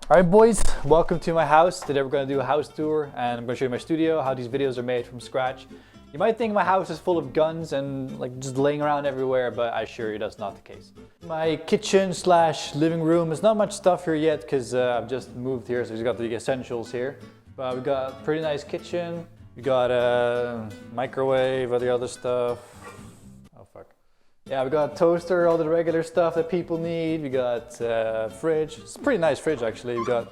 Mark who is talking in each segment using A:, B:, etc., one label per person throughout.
A: Alright boys, welcome to my house. Today we're going to do a house tour and I'm going to show you my studio, how these videos are made from scratch. You might think my house is full of guns and like just laying around everywhere, but I assure you that's not the case. My kitchen slash living room, there's not much stuff here yet because I've just moved here, so we've got the essentials here. But we've got a pretty nice kitchen, we got a microwave, all the other stuff. Oh fuck. Yeah, we got a toaster, all the regular stuff that people need. We got a fridge. It's a pretty nice fridge actually. We got,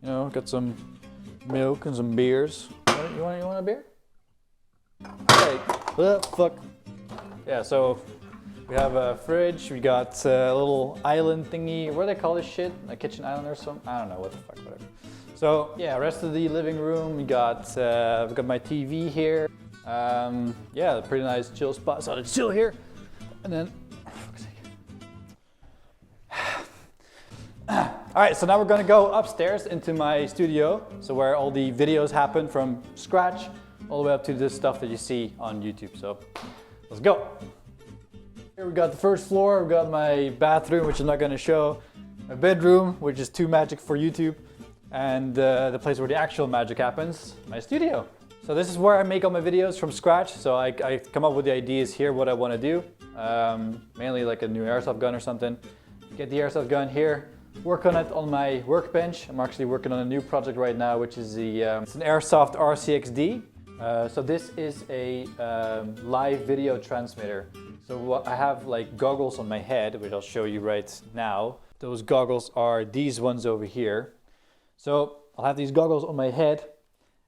A: got some milk and some beers. You want a beer? Okay. Fuck. Yeah, so we have a fridge. We got a little island thingy. What do they call this shit? A kitchen island or something? I don't know. What the fuck? Whatever. So yeah, rest of the living room. We got my TV here. Yeah, a pretty nice chill spot. So it's chill here. And then, oh, fuck's sake. Alright, so now we're gonna go upstairs into my studio, so where all the videos happen from scratch, all the way up to this stuff that you see on YouTube. So, let's go. Here we got the first floor, we got my bathroom, which I'm not gonna show, my bedroom, which is too magic for YouTube, and the place where the actual magic happens, my studio. So this is where I make all my videos from scratch, so I come up with the ideas here, what I want to do. Mainly like a new airsoft gun or something. Get the airsoft gun here, work on it on my workbench. I'm actually working on a new project right now, which is it's an Airsoft RCXD. So this is a live video transmitter. So I have like goggles on my head, which I'll show you right now. Those goggles are these ones over here. So I'll have these goggles on my head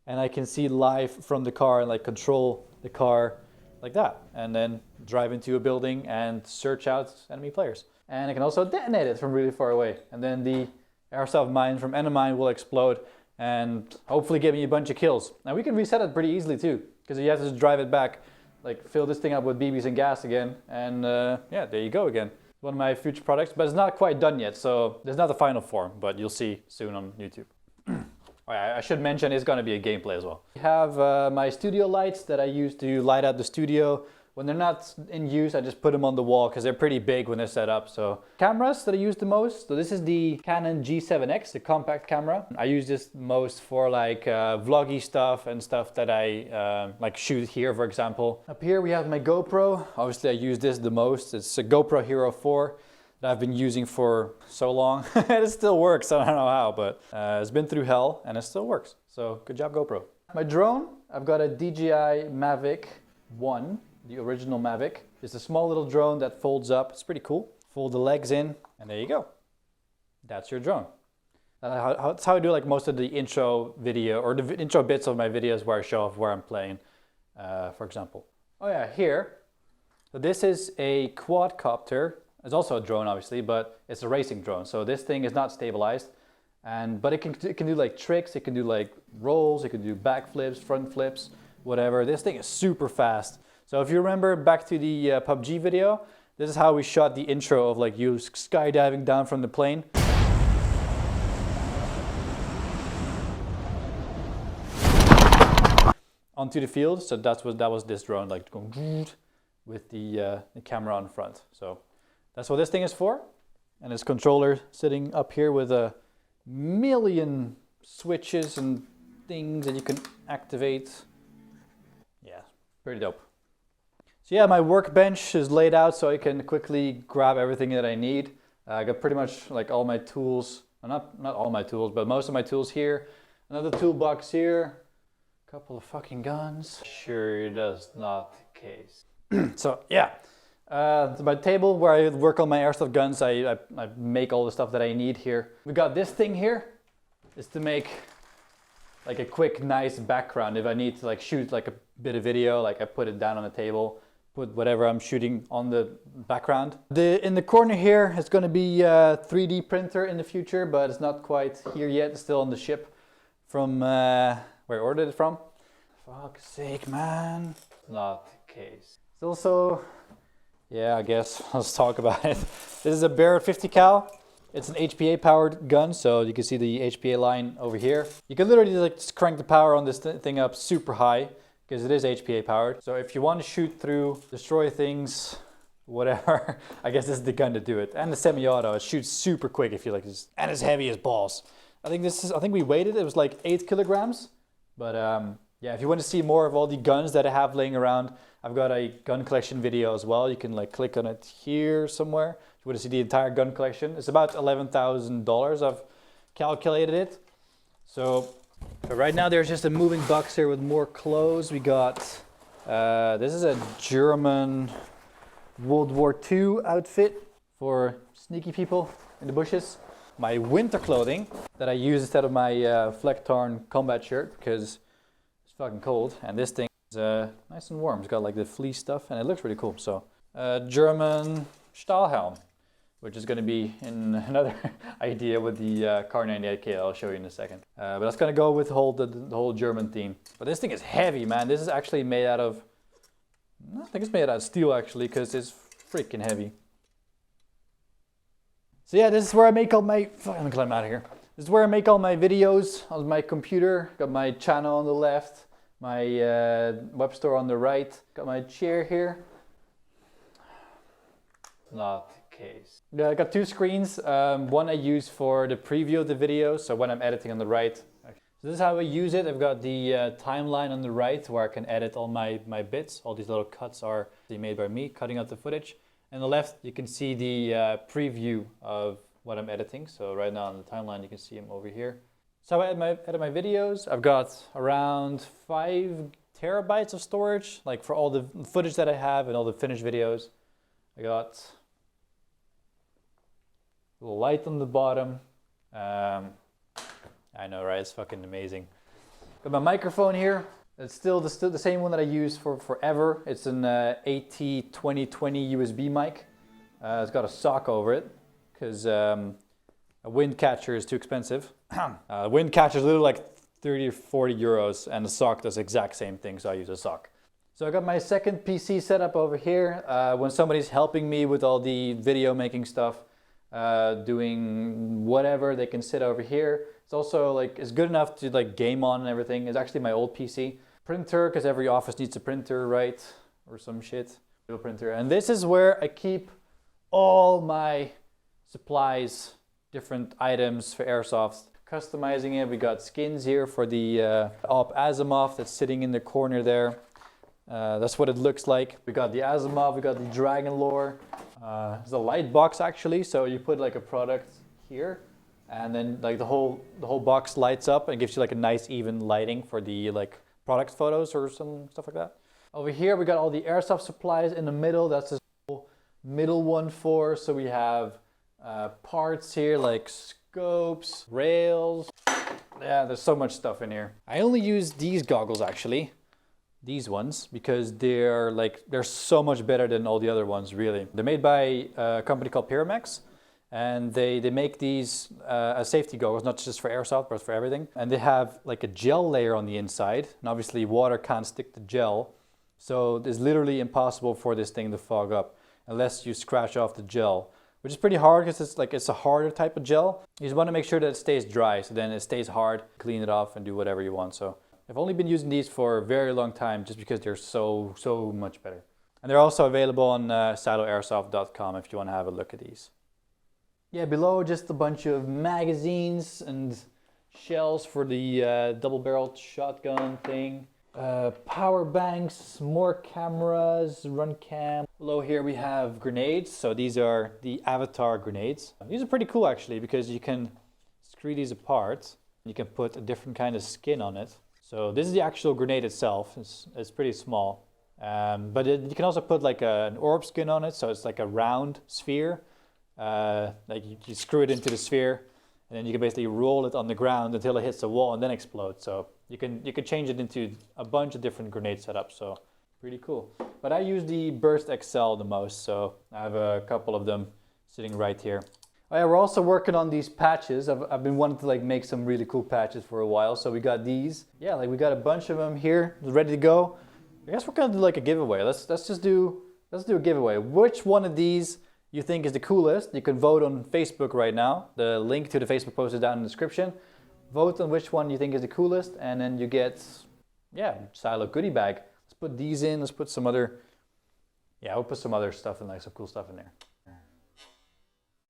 A: and I can see live from the car and like control the car like that, and then drive into a building and search out enemy players. And I can also detonate it from really far away, and then the airsoft mine from enemy will explode and hopefully give me a bunch of kills. Now we can reset it pretty easily too, because you have to just drive it back, like fill this thing up with BBs and gas again, and yeah, there you go again. One of my future products, but it's not quite done yet, so there's not the final form, but you'll see soon on YouTube. I should mention it's going to be a gameplay as well. I have my studio lights that I use to light up the studio. When they're not in use, I just put them on the wall because they're pretty big when they're set up. So cameras that I use the most. So this is the Canon G7X, the compact camera. I use this most for like vloggy stuff and stuff that I like shoot here, for example. Up here we have my GoPro. Obviously I use this the most. It's a GoPro Hero 4. That I've been using for so long. It still works, I don't know how, but it's been through hell and it still works. So good job GoPro. My drone, I've got a DJI Mavic 1, the original Mavic. It's a small little drone that folds up, it's pretty cool. Fold the legs in and there you go. That's your drone. That's how I do like most of the intro video or the intro bits of my videos where I show off where I'm playing, for example. Oh yeah, here. So this is a quadcopter. It's also a drone obviously, but it's a racing drone. So this thing is not stabilized, but it can do like tricks, it can do like rolls, it can do back flips, front flips, whatever. This thing is super fast. So if you remember back to the PUBG video, this is how we shot the intro of like you skydiving down from the plane. Onto the field, so that was this drone, like going with the camera on front. So that's what this thing is for, and its controller sitting up here with a million switches and things that you can activate. Yeah, pretty dope. So yeah, my workbench is laid out so I can quickly grab everything that I need. I got pretty much like all my tools, well, not all my tools, but most of my tools here. Another toolbox here, a couple of fucking guns. Sure, that's not the case. So yeah. It's my table where I work on my airsoft guns. I make all the stuff that I need here. We got this thing here. It's to make like a quick, nice background. If I need to like shoot like a bit of video, like I put it down on the table, put whatever I'm shooting on the background. In the corner here, it's going to be a 3D printer in the future, but it's not quite here yet. It's still on the ship from where I ordered it from. Fuck's sake, man. It's not the case. It's also... yeah, I guess let's talk about it. This is a Barrett 50 cal. It's an HPA powered gun, so you can see the HPA line over here. You can literally like just crank the power on this thing up super high because it is HPA powered. So if you want to shoot through, destroy things, whatever, I guess this is the gun to do it. And the semi-auto, it shoots super quick if you like this, and it's heavy as balls. I think we weighed it. It was like 8 kilograms. But yeah, if you want to see more of all the guns that I have laying around, I've got a gun collection video as well. You can like click on it here somewhere. If you want to see the entire gun collection, it's about $11,000. I've calculated it. So right now there's just a moving box here with more clothes. We got, this is a German World War II outfit for sneaky people in the bushes. My winter clothing that I use instead of my Flecktarn combat shirt because it's fucking cold. And this thing is nice and warm. It's got like the fleece stuff and it looks really cool. So German Stahlhelm, which is going to be in another idea with the Car 98K I'll show you in a second. But that's going to go with the whole German theme. But this thing is heavy, man. This is actually made out of, I think it's made out of steel actually, because it's freaking heavy. So yeah, this is where I make all my, let me climb out of here. This is where I make all my videos on my computer. Got my channel on the left, my web store on the right. Got my chair here. Not the case. Yeah, I got two screens. One I use for the preview of the video, so when I'm editing on the right. So this is how I use it. I've got the timeline on the right where I can edit all my bits. All these little cuts are made by me, cutting out the footage. And on the left, you can see the preview of what I'm editing. So right now on the timeline, you can see them over here. So I edit my videos. I've got around 5 terabytes of storage, like for all the footage that I have and all the finished videos. I got a little light on the bottom. I know, right? It's fucking amazing. Got my microphone here. It's still the same one that I use for forever. It's an AT2020 USB mic. It's got a sock over it because a wind catcher is too expensive. A wind catcher is literally like 30 or 40 euros and the sock does the exact same thing, so I use a sock. So I got my second PC set up over here. When somebody's helping me with all the video making stuff, doing whatever, they can sit over here. It's also like, it's good enough to like game on and everything. It's actually my old PC. Printer, because every office needs a printer, right? Or some shit. Printer. And this is where I keep all my supplies, different items for Airsoft. Customizing it, we got skins here for the Op Asimov that's sitting in the corner there. That's what it looks like. We got the Asimov, we got the Dragon Lore. It's a light box actually, so you put like a product here and then like the whole box lights up and gives you like a nice even lighting for the like product photos or some stuff like that. Over here we got all the Airsoft supplies in the middle. That's this whole middle one for. So we have parts here like scopes, rails. Yeah, there's so much stuff in here. I only use these goggles actually. These ones, because they're so much better than all the other ones, really. They're made by a company called Pyramex, and they make these as safety goggles, not just for Airsoft, but for everything. And they have like a gel layer on the inside, and obviously water can't stick to gel, so it's literally impossible for this thing to fog up unless you scratch off the gel, which is pretty hard because it's a harder type of gel. You just want to make sure that it stays dry, so then it stays hard, clean it off, and do whatever you want. So I've only been using these for a very long time just because they're so much better. And they're also available on siloairsoft.com if you want to have a look at these. Yeah, below just a bunch of magazines and shells for the double-barreled shotgun thing. Power banks, more cameras, run cam. Below here we have grenades. So these are the Avatar grenades. These are pretty cool actually because you can screw these apart. You can put a different kind of skin on it. So this is the actual grenade itself. It's pretty small, but you can also put like an orb skin on it, so it's like a round sphere. Like you screw it into the sphere, and then you can basically roll it on the ground until it hits the wall and then explode. So you can change it into a bunch of different grenade setups. So pretty cool. But I use the Burst XL the most, so I have a couple of them sitting right here. Oh yeah, we're also working on these patches. I've been wanting to like make some really cool patches for a while. So we got these. Yeah, like we got a bunch of them here ready to go. I guess we're gonna do like a giveaway. Let's do a giveaway. Which one of these you think is the coolest? You can vote on Facebook right now. The link to the Facebook post is down in the description. Vote on which one you think is the coolest, and then you get, yeah, Silo goodie bag. Let's put these in. Let's put some other, yeah, we'll put some other stuff in, like some cool stuff in there.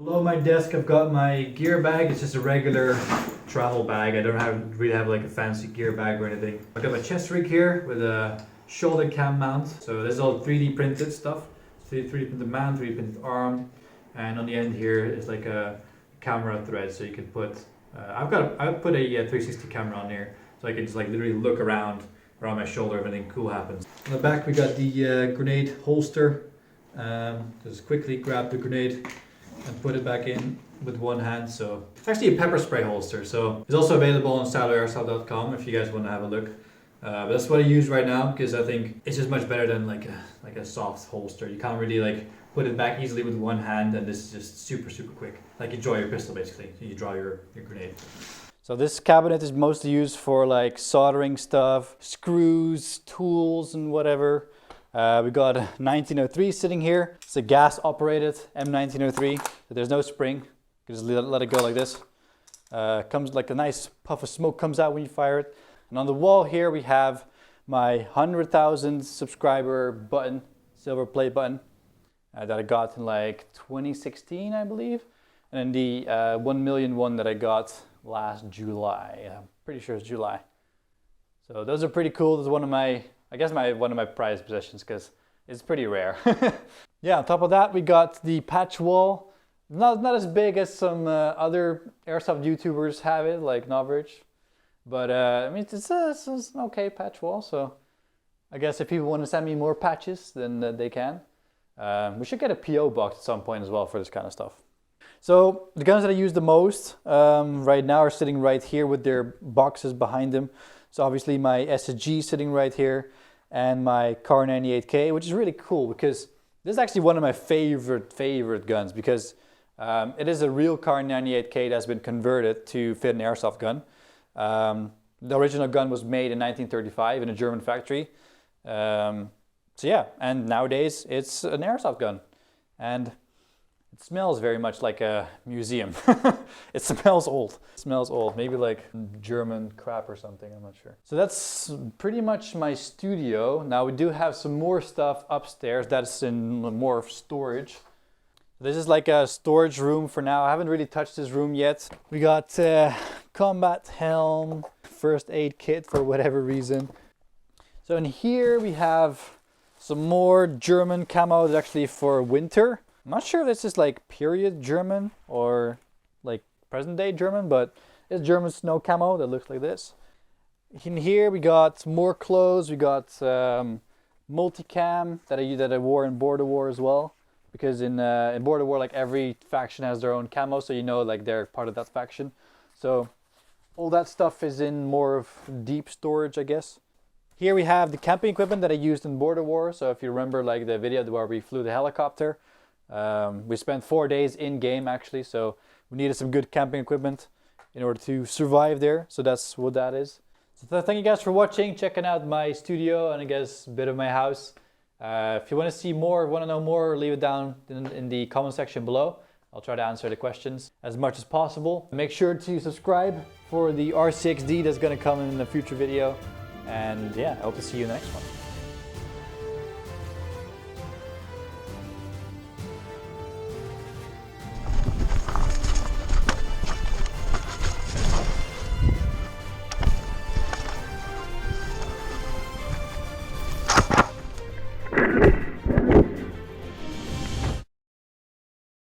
A: Below my desk I've got my gear bag. It's just a regular travel bag. I don't really have like a fancy gear bag or anything. I've got my chest rig here with a shoulder cam mount. So this is all 3D printed stuff. 3D printed mount, 3D printed arm. And on the end here is like a camera thread, so you can put, I put a 360 camera on here. So I can just like literally look around my shoulder if anything cool happens. On the back we got the grenade holster. Just quickly grab the grenade and put it back in with one hand. So it's actually a pepper spray holster. So it's also available on styleairsoft.com if you guys want to have a look. But that's what I use right now because I think it's just much better than like a soft holster. You can't really like put it back easily with one hand, and this is just super quick. Like you draw your pistol basically. You draw your grenade. So this cabinet is mostly used for like soldering stuff, screws, tools and whatever. We got a 1903 sitting here. It's a gas operated M1903. So there's no spring. You can just let it go like this. Comes like a nice puff of smoke comes out when you fire it. And on the wall here we have my 100,000 subscriber button, silver play button that I got in like 2016 I believe. And then the 1 million one that I got last July. I'm pretty sure it's July. So those are pretty cool. This is one of my, I guess one of my prized possessions because it's pretty rare. Yeah, on top of that we got the patch wall. Not as big as some other airsoft YouTubers have it, like Noverage. But I mean, it's an okay patch wall. So I guess if people want to send me more patches, then they can. We should get a PO box at some point as well for this kind of stuff. So the guns that I use the most right now are sitting right here with their boxes behind them. So obviously my SSG sitting right here and my Kar 98K, which is really cool because this is actually one of my favorite guns because it is a real Kar 98K that's been converted to fit an airsoft gun. The original gun was made in 1935 in a German factory. So yeah, and nowadays it's an airsoft gun. And it smells very much like a museum. It smells old. It smells old. Maybe like German crap or something, I'm not sure. So that's pretty much my studio. Now we do have some more stuff upstairs that's in more of storage. This is like a storage room for now. I haven't really touched this room yet. We got combat helm, first aid kit for whatever reason. So in here we have some more German camo that's actually for winter. I'm not sure if this is like period German or like present day German, but it's German snow camo that looks like this. In here we got more clothes. We got multicam that I wore in Border War as well. Because in Border War, like every faction has their own camo, so you know like they're part of that faction. So all that stuff is in more of deep storage, I guess. Here we have the camping equipment that I used in Border War. So if you remember like the video where we flew the helicopter, we spent 4 days in game actually. So we needed some good camping equipment in order to survive there. So that's what that is. So thank you guys for watching, checking out my studio and I guess a bit of my house. If you want to see more, want to know more, leave it down in the comment section below. I'll try to answer the questions as much as possible. Make sure to subscribe for the RCXD that's going to come in a future video. And yeah, I hope to see you in the next one.